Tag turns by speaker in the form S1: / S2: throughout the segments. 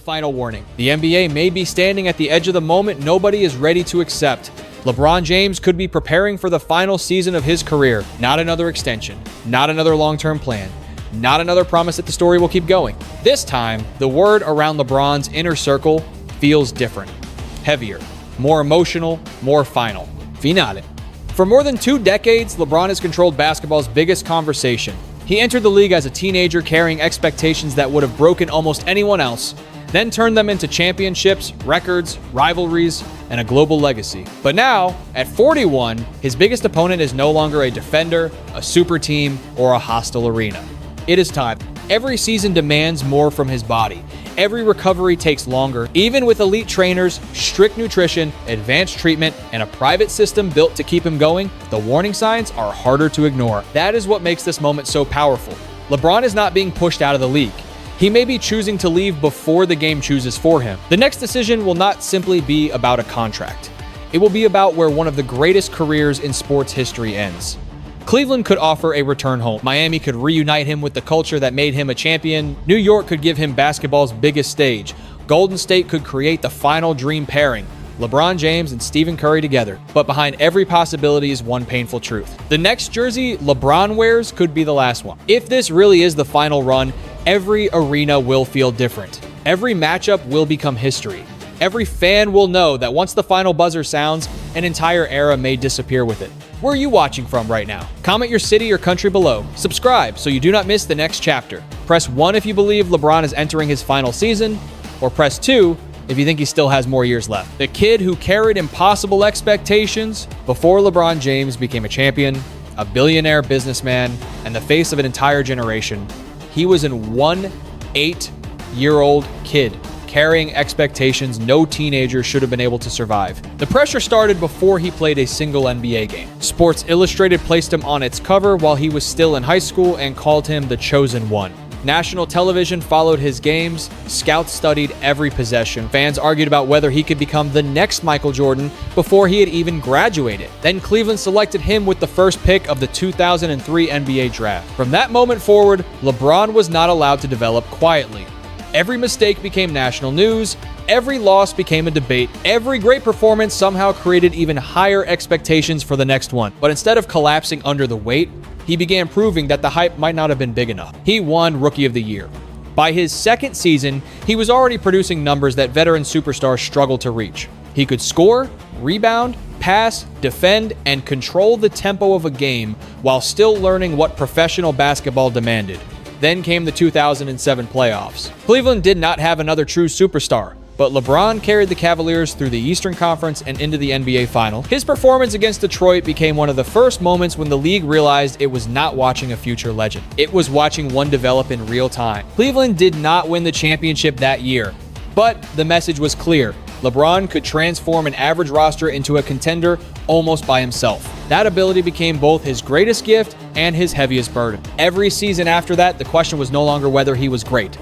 S1: final warning. The NBA may be standing at the edge of the moment nobody is ready to accept. LeBron James could be preparing for the final season of his career. Not another extension, not another long-term plan, not another promise that the story will keep going. This time, the word around LeBron's inner circle feels different, heavier, more emotional, more final. Finale. For more than 2 decades, LeBron has controlled basketball's biggest conversation. He entered the league as a teenager carrying expectations that would have broken almost anyone else, then turned them into championships, records, rivalries, and a global legacy. But now, at 41, his biggest opponent is no longer a defender, a super team, or a hostile arena. It is time. Every season demands more from his body. Every recovery takes longer. Even with elite trainers, strict nutrition, advanced treatment, and a private system built to keep him going, the warning signs are harder to ignore. That is what makes this moment so powerful. LeBron is not being pushed out of the league. He may be choosing to leave before the game chooses for him. The next decision will not simply be about a contract. It will be about where one of the greatest careers in sports history ends. Cleveland could offer a return home. Miami could reunite him with the culture that made him a champion. New York could give him basketball's biggest stage. Golden State could create the final dream pairing, LeBron James and Stephen Curry together. But behind every possibility is one painful truth. The next jersey LeBron wears could be the last one. If this really is the final run, every arena will feel different. Every matchup will become history. Every fan will know that once the final buzzer sounds, an entire era may disappear with it. Where are you watching from right now? Comment your city or country below. Subscribe so you do not miss the next chapter. Press 1 if you believe LeBron is entering his final season, or press 2 if you think he still has more years left. The kid who carried impossible expectations before LeBron James became a champion, a billionaire businessman, and the face of an entire generation. He was one 8-year-old kid carrying expectations no teenager should have been able to survive. The pressure started before he played a single NBA game. Sports Illustrated placed him on its cover while he was still in high school and called him the chosen one. National television followed his games. Scouts studied every possession. Fans argued about whether he could become the next Michael Jordan before he had even graduated. Then Cleveland selected him with the first pick of the 2003 NBA draft. From that moment forward, LeBron was not allowed to develop quietly. Every mistake became national news. Every loss became a debate. Every great performance somehow created even higher expectations for the next one. But instead of collapsing under the weight, he began proving that the hype might not have been big enough. He won Rookie of the Year. By his second season, he was already producing numbers that veteran superstars struggled to reach. He could score, rebound, pass, defend, and control the tempo of a game while still learning what professional basketball demanded. Then came the 2007 playoffs. Cleveland did not have another true superstar, but LeBron carried the Cavaliers through the Eastern Conference and into the NBA Final. His performance against Detroit became one of the first moments when the league realized it was not watching a future legend. It was watching one develop in real time. Cleveland did not win the championship that year, but the message was clear. LeBron could transform an average roster into a contender almost by himself. That ability became both his greatest gift and his heaviest burden. Every season after that, the question was no longer whether he was great.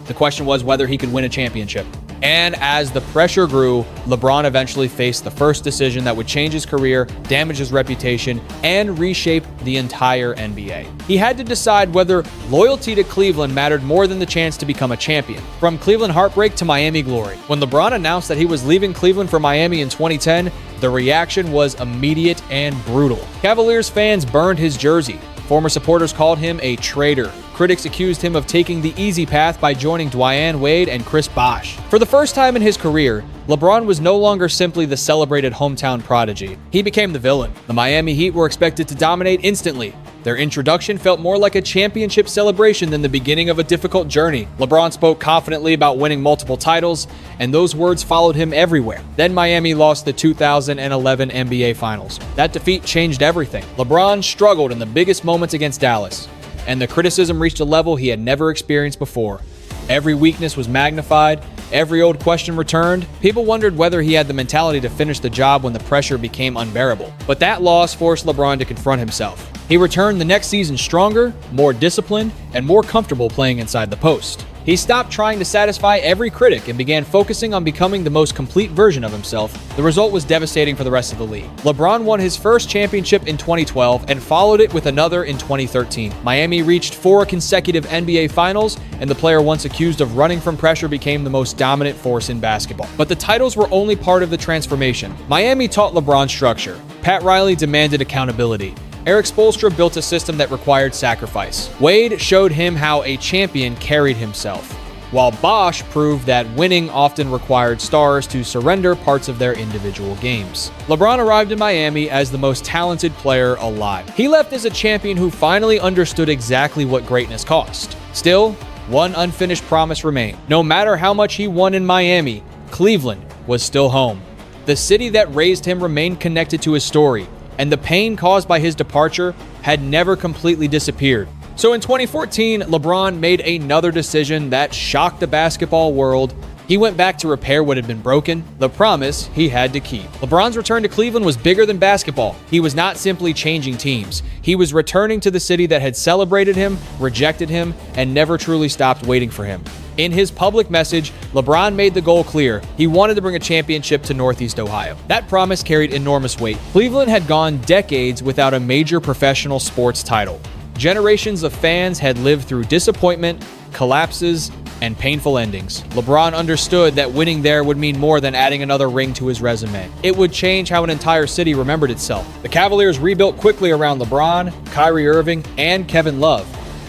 S1: The question was whether he could win a championship. And as the pressure grew, LeBron eventually faced the first decision that would change his career, damage his reputation, and reshape the entire NBA. He had to decide whether loyalty to Cleveland mattered more than the chance to become a champion. From Cleveland heartbreak to Miami glory. When LeBron announced that he was leaving Cleveland for Miami in 2010, the reaction was immediate and brutal. Cavaliers fans burned his jersey. Former supporters called him a traitor. Critics accused him of taking the easy path by joining Dwyane Wade and Chris Bosh. For the first time in his career, LeBron was no longer simply the celebrated hometown prodigy. He became the villain. The Miami Heat were expected to dominate instantly. Their introduction felt more like a championship celebration than the beginning of a difficult journey. LeBron spoke confidently about winning multiple titles, and those words followed him everywhere. Then Miami lost the 2011 NBA Finals. That defeat changed everything. LeBron struggled in the biggest moments against Dallas, and the criticism reached a level he had never experienced before. Every weakness was magnified, every old question returned. People wondered whether he had the mentality to finish the job when the pressure became unbearable. But that loss forced LeBron to confront himself. He returned the next season stronger, more disciplined, and more comfortable playing inside the post. He stopped trying to satisfy every critic and began focusing on becoming the most complete version of himself. The result was devastating for the rest of the league. LeBron won his first championship in 2012 and followed it with another in 2013. Miami reached 4 consecutive NBA Finals, and the player once accused of running from pressure became the most dominant force in basketball. But the titles were only part of the transformation. Miami taught LeBron structure. Pat Riley demanded accountability. Eric Spoelstra built a system that required sacrifice. Wade showed him how a champion carried himself, while Bosh proved that winning often required stars to surrender parts of their individual games. LeBron arrived in Miami as the most talented player alive. He left as a champion who finally understood exactly what greatness cost. Still, one unfinished promise remained. No matter how much he won in Miami, Cleveland was still home. The city that raised him remained connected to his story, and the pain caused by his departure had never completely disappeared. So in 2014, LeBron made another decision that shocked the basketball world. He went back to repair what had been broken, the promise he had to keep. LeBron's return to Cleveland was bigger than basketball. He was not simply changing teams. He was returning to the city that had celebrated him, rejected him, and never truly stopped waiting for him. In his public message, LeBron made the goal clear. He wanted to bring a championship to Northeast Ohio. That promise carried enormous weight. Cleveland had gone decades without a major professional sports title. Generations of fans had lived through disappointment, collapses, and painful endings. LeBron understood that winning there would mean more than adding another ring to his resume. It would change how an entire city remembered itself. The Cavaliers rebuilt quickly around LeBron, Kyrie Irving, and Kevin Love.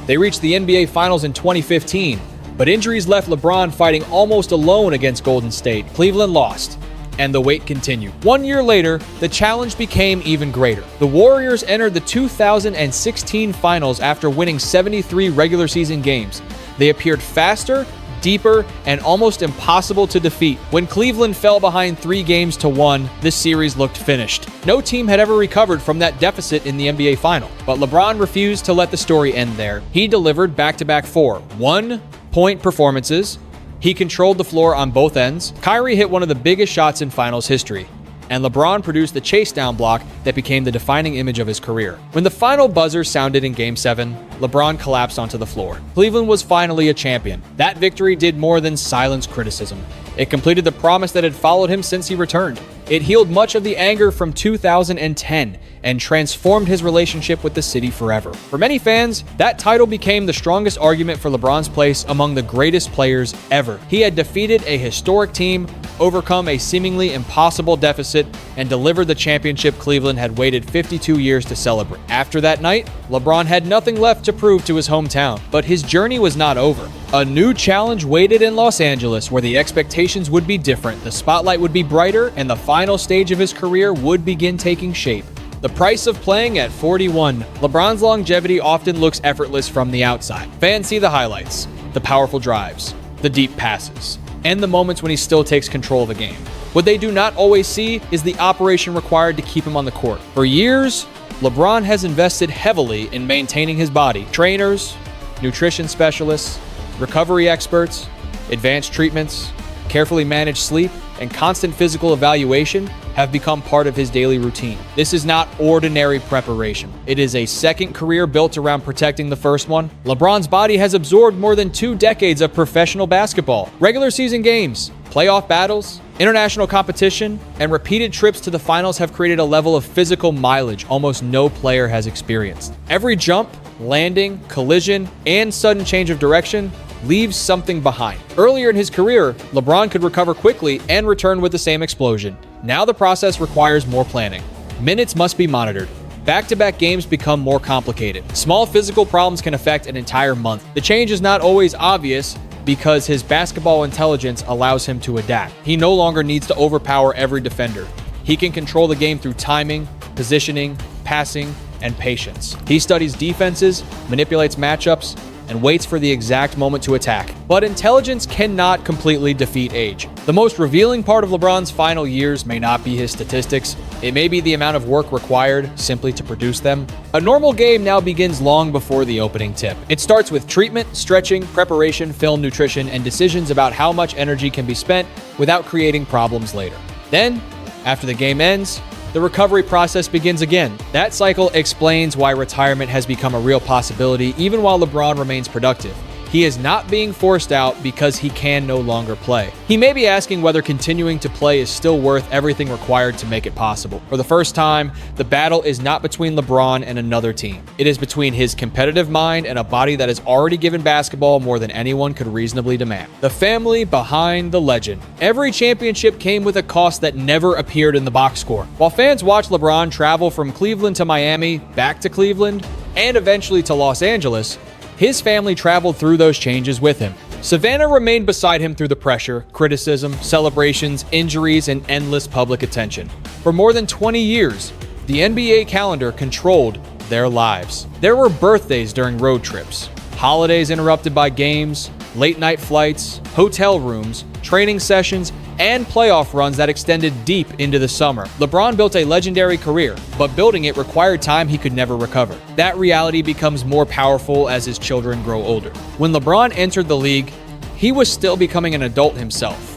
S1: They reached the NBA Finals in 2015, but injuries left LeBron fighting almost alone against Golden State. Cleveland lost, and the wait continued. 1 year later, the challenge became even greater. The Warriors entered the 2016 Finals after winning 73 regular season games. They appeared faster, deeper, and almost impossible to defeat. When Cleveland fell behind 3-1, this series looked finished. No team had ever recovered from that deficit in the NBA Final, but LeBron refused to let the story end there. He delivered back-to-back 4-1-point performances. He controlled the floor on both ends. Kyrie hit one of the biggest shots in Finals history, and LeBron produced the chase-down block that became the defining image of his career. When the final buzzer sounded in Game 7, LeBron collapsed onto the floor. Cleveland was finally a champion. That victory did more than silence criticism. It completed the promise that had followed him since he returned. It healed much of the anger from 2010 and transformed his relationship with the city forever. For many fans, that title became the strongest argument for LeBron's place among the greatest players ever. He had defeated a historic team, overcome a seemingly impossible deficit, and delivered the championship Cleveland had waited 52 years to celebrate. After that night, LeBron had nothing left to prove to his hometown, but his journey was not over. A new challenge waited in Los Angeles, where the expectations would be different, the spotlight would be brighter, and the final stage of his career would begin taking shape. The price of playing at 41. LeBron's longevity often looks effortless from the outside. Fans see the highlights, the powerful drives, the deep passes, and the moments when he still takes control of the game. What they do not always see is the operation required to keep him on the court. For years, LeBron has invested heavily in maintaining his body. Trainers, nutrition specialists, recovery experts, advanced treatments, carefully managed sleep, and constant physical evaluation have become part of his daily routine. This is not ordinary preparation. It is a second career built around protecting the first one. LeBron's body has absorbed more than 2 decades of professional basketball, regular season games, playoff battles, international competition, and repeated trips to the finals have created a level of physical mileage almost no player has experienced. Every jump, landing, collision, and sudden change of direction leaves something behind. Earlier in his career, LeBron could recover quickly and return with the same explosion. Now the process requires more planning. Minutes must be monitored. Back-to-back games become more complicated. Small physical problems can affect an entire month. The change is not always obvious because his basketball intelligence allows him to adapt. He no longer needs to overpower every defender. He can control the game through timing, positioning, passing, and patience. He studies defenses, manipulates matchups, and waits for the exact moment to attack. But intelligence cannot completely defeat age. The most revealing part of LeBron's final years may not be his statistics. It may be the amount of work required simply to produce them. A normal game now begins long before the opening tip. It starts with treatment, stretching, preparation, film, nutrition, and decisions about how much energy can be spent without creating problems later. Then, after the game ends, the recovery process begins again. That cycle explains why retirement has become a real possibility even while LeBron remains productive. He is not being forced out because he can no longer play. He may be asking whether continuing to play is still worth everything required to make it possible. For the first time, the battle is not between LeBron and another team. It is between his competitive mind and a body that has already given basketball more than anyone could reasonably demand. The family behind the legend. Every championship came with a cost that never appeared in the box score. While fans watch LeBron travel from Cleveland to Miami, back to Cleveland, and eventually to Los Angeles, his family traveled through those changes with him. Savannah remained beside him through the pressure, criticism, celebrations, injuries, and endless public attention. For more than 20 years, the NBA calendar controlled their lives. There were birthdays during road trips, holidays interrupted by games, late-night flights, hotel rooms, training sessions, and playoff runs that extended deep into the summer. LeBron built a legendary career, but building it required time he could never recover. That reality becomes more powerful as his children grow older. When LeBron entered the league, he was still becoming an adult himself.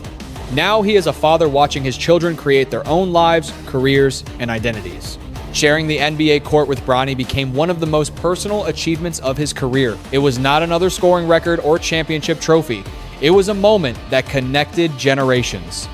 S1: Now he is a father watching his children create their own lives, careers, and identities. Sharing the NBA court with Bronny became one of the most personal achievements of his career. It was not another scoring record or championship trophy. It was a moment that connected generations.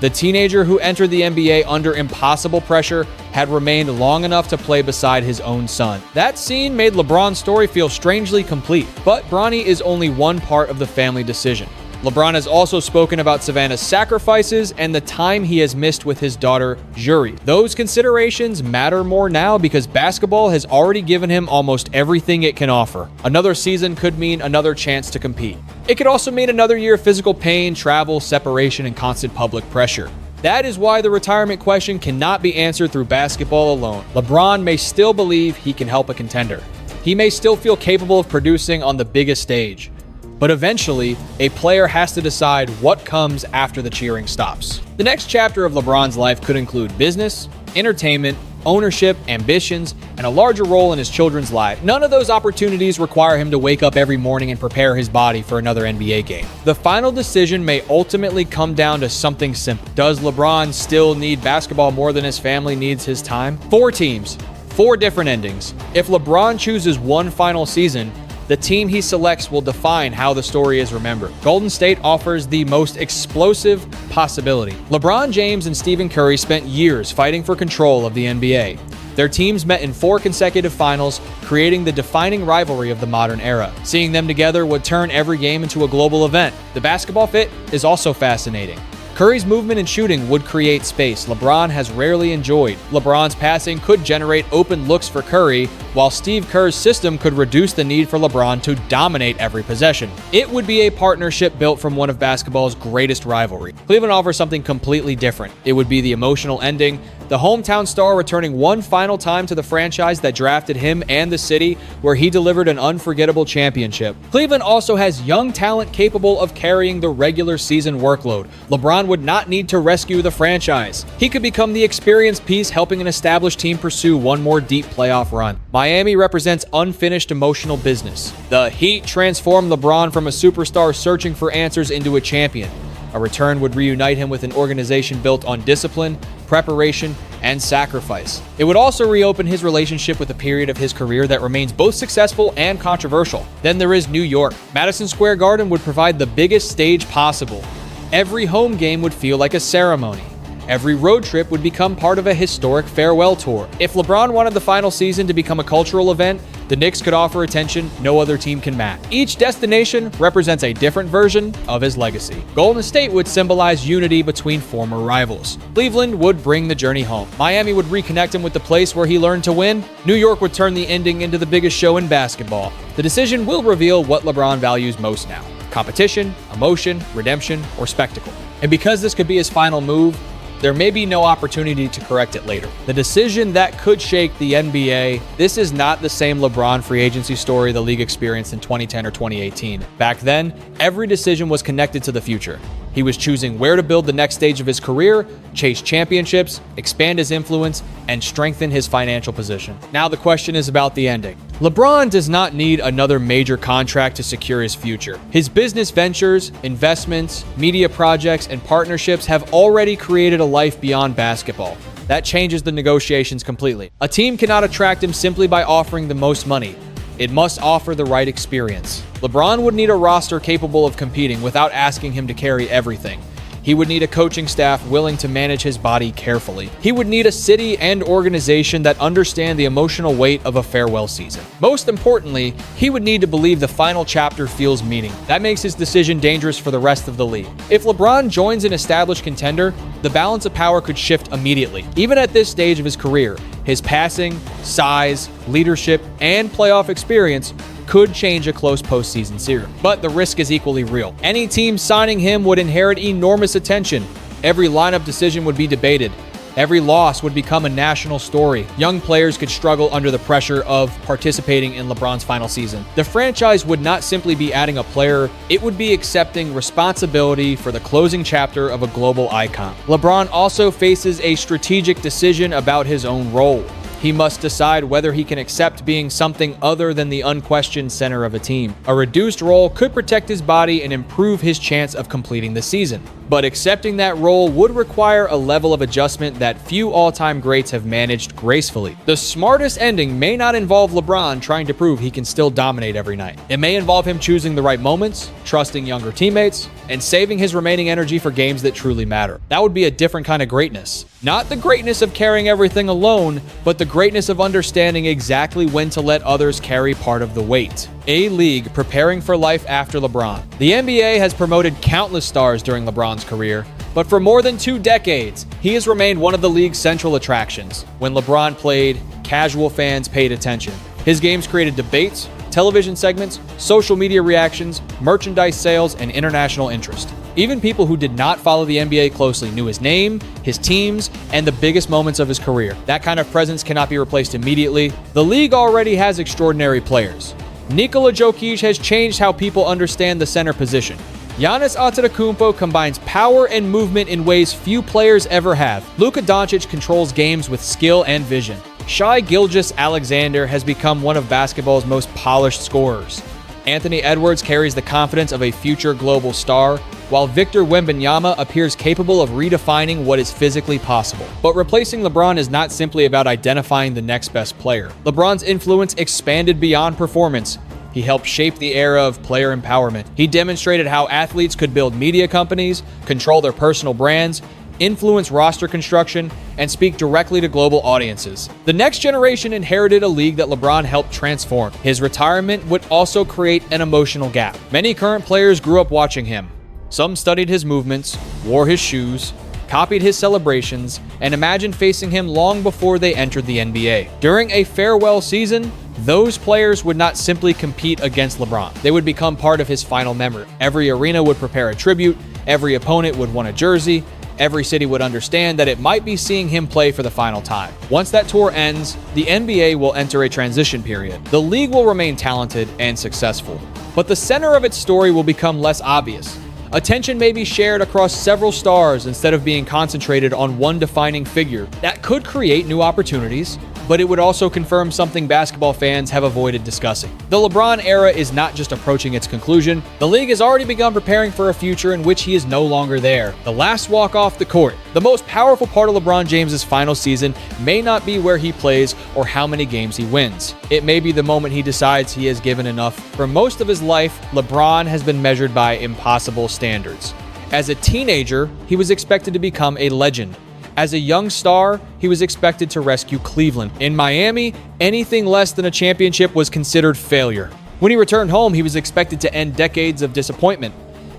S1: The teenager who entered the NBA under impossible pressure had remained long enough to play beside his own son. That scene made LeBron's story feel strangely complete, but Bronny is only one part of the family decision. LeBron has also spoken about Savannah's sacrifices and the time he has missed with his daughter, Juri. Those considerations matter more now because basketball has already given him almost everything it can offer. Another season could mean another chance to compete. It could also mean another year of physical pain, travel, separation, and constant public pressure. That is why the retirement question cannot be answered through basketball alone. LeBron may still believe he can help a contender. He may still feel capable of producing on the biggest stage. But eventually, a player has to decide what comes after the cheering stops. The next chapter of LeBron's life could include business, entertainment, ownership, ambitions, and a larger role in his children's lives. None of those opportunities require him to wake up every morning and prepare his body for another NBA game. The final decision may ultimately come down to something simple. Does LeBron still need basketball more than his family needs his time? 4 teams, 4 different endings. If LeBron chooses one final season, the team he selects will define how the story is remembered. Golden State offers the most explosive possibility. LeBron James and Stephen Curry spent years fighting for control of the NBA. Their teams met in 4 consecutive finals, creating the defining rivalry of the modern era. Seeing them together would turn every game into a global event. The basketball fit is also fascinating. Curry's movement and shooting would create space LeBron has rarely enjoyed. LeBron's passing could generate open looks for Curry, while Steve Kerr's system could reduce the need for LeBron to dominate every possession. It would be a partnership built from one of basketball's greatest rivalry. Cleveland offers something completely different. It would be the emotional ending, the hometown star returning one final time to the franchise that drafted him and the city, where he delivered an unforgettable championship. Cleveland also has young talent capable of carrying the regular season workload. LeBron would not need to rescue the franchise. He could become the experienced piece helping an established team pursue one more deep playoff run. Miami represents unfinished emotional business. The Heat transformed LeBron from a superstar searching for answers into a champion. A return would reunite him with an organization built on discipline, preparation, and sacrifice. It would also reopen his relationship with a period of his career that remains both successful and controversial. Then there is New York. Madison Square Garden would provide the biggest stage possible. Every home game would feel like a ceremony. Every road trip would become part of a historic farewell tour. If LeBron wanted the final season to become a cultural event, the Knicks could offer attention no other team can match. Each destination represents a different version of his legacy. Golden State would symbolize unity between former rivals. Cleveland would bring the journey home. Miami would reconnect him with the place where he learned to win. New York would turn the ending into the biggest show in basketball. The decision will reveal what LeBron values most now: competition, emotion, redemption, or spectacle. And because this could be his final move, there may be no opportunity to correct it later. The decision that could shake the NBA, this is not the same LeBron free agency story the league experienced in 2010 or 2018. Back then, every decision was connected to the future. He was choosing where to build the next stage of his career, chase championships, expand his influence, and strengthen his financial position. Now the question is about the ending. LeBron does not need another major contract to secure his future. His business ventures, investments, media projects, and partnerships have already created a life beyond basketball. That changes the negotiations completely. A team cannot attract him simply by offering the most money. It must offer the right experience. LeBron would need a roster capable of competing without asking him to carry everything. He would need a coaching staff willing to manage his body carefully. He would need a city and organization that understand the emotional weight of a farewell season. Most importantly, he would need to believe the final chapter feels meaning. That makes his decision dangerous for the rest of the league. If LeBron joins an established contender, the balance of power could shift immediately. Even at this stage of his career, his passing, size, leadership, and playoff experience could change a close postseason series. But the risk is equally real. Any team signing him would inherit enormous attention. Every lineup decision would be debated. Every loss would become a national story. Young players could struggle under the pressure of participating in LeBron's final season. The franchise would not simply be adding a player, it would be accepting responsibility for the closing chapter of a global icon. LeBron also faces a strategic decision about his own role. He must decide whether he can accept being something other than the unquestioned center of a team. A reduced role could protect his body and improve his chance of completing the season. But accepting that role would require a level of adjustment that few all-time greats have managed gracefully. The smartest ending may not involve LeBron trying to prove he can still dominate every night. It may involve him choosing the right moments, trusting younger teammates, and saving his remaining energy for games that truly matter. That would be a different kind of greatness. Not the greatness of carrying everything alone, but the greatness of understanding exactly when to let others carry part of the weight. A league preparing for life after LeBron. The NBA has promoted countless stars during LeBron's career, but for more than 2 decades, he has remained one of the league's central attractions. When LeBron played, casual fans paid attention. His games created debates, television segments, social media reactions, merchandise sales, and international interest. Even people who did not follow the NBA closely knew his name, his teams, and the biggest moments of his career. That kind of presence cannot be replaced immediately. The league already has extraordinary players. Nikola Jokic has changed how people understand the center position. Giannis Antetokounmpo combines power and movement in ways few players ever have. Luka Doncic controls games with skill and vision. Shai Gilgeous-Alexander has become one of basketball's most polished scorers. Anthony Edwards carries the confidence of a future global star, while Victor Wembanyama appears capable of redefining what is physically possible. But replacing LeBron is not simply about identifying the next best player. LeBron's influence expanded beyond performance. He helped shape the era of player empowerment. He demonstrated how athletes could build media companies, control their personal brands, influence roster construction, and speak directly to global audiences. The next generation inherited a league that LeBron helped transform. His retirement would also create an emotional gap. Many current players grew up watching him. Some studied his movements, wore his shoes, copied his celebrations, and imagined facing him long before they entered the NBA. During a farewell season, those players would not simply compete against LeBron. They would become part of his final memory. Every arena would prepare a tribute, every opponent would want a jersey, every city would understand that it might be seeing him play for the final time. Once that tour ends, the NBA will enter a transition period. The league will remain talented and successful, but the center of its story will become less obvious. Attention may be shared across several stars instead of being concentrated on one defining figure. That could create new opportunities, but it would also confirm something basketball fans have avoided discussing. The LeBron era is not just approaching its conclusion. The league has already begun preparing for a future in which he is no longer there. The last walk off the court. The most powerful part of LeBron James's final season may not be where he plays or how many games he wins. It may be the moment he decides he has given enough. For most of his life, LeBron has been measured by impossible standards. As a teenager, he was expected to become a legend. As a young star, he was expected to rescue Cleveland. In Miami, anything less than a championship was considered failure. When he returned home, he was expected to end decades of disappointment.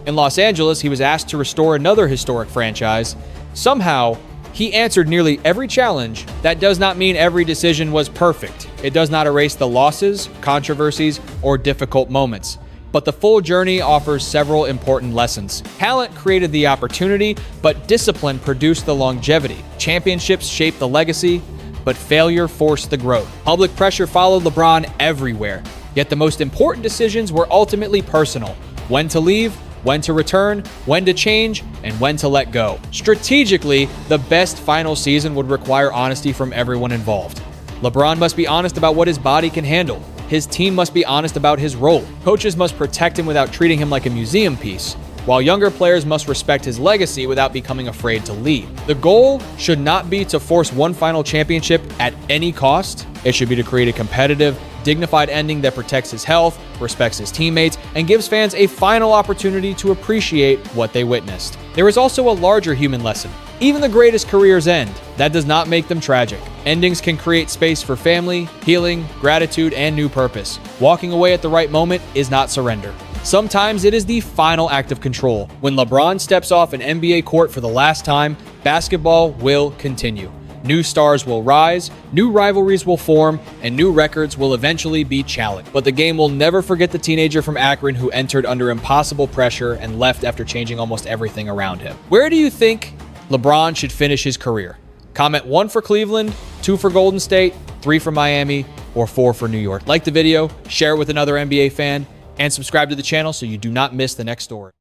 S1: In Los Angeles, he was asked to restore another historic franchise. Somehow, he answered nearly every challenge. That does not mean every decision was perfect. It does not erase the losses, controversies, or difficult moments. But the full journey offers several important lessons. Talent created the opportunity, but discipline produced the longevity. Championships shaped the legacy, but failure forced the growth. Public pressure followed LeBron everywhere, yet the most important decisions were ultimately personal. When to leave, when to return, when to change, and when to let go. Strategically, the best final season would require honesty from everyone involved. LeBron must be honest about what his body can handle. His team must be honest about his role. Coaches must protect him without treating him like a museum piece, while younger players must respect his legacy without becoming afraid to lead. The goal should not be to force one final championship at any cost. It should be to create a competitive, dignified ending that protects his health, respects his teammates, and gives fans a final opportunity to appreciate what they witnessed. There is also a larger human lesson. Even the greatest careers end. That does not make them tragic. Endings can create space for family, healing, gratitude, and new purpose. Walking away at the right moment is not surrender. Sometimes it is the final act of control. When LeBron steps off an NBA court for the last time, basketball will continue. New stars will rise, new rivalries will form, and new records will eventually be challenged. But the game will never forget the teenager from Akron who entered under impossible pressure and left after changing almost everything around him. Where do you think LeBron should finish his career? Comment 1 for Cleveland, 2 for Golden State, 3 for Miami, or 4 for New York. Like the video, share it with another NBA fan, and subscribe to the channel so you do not miss the next story.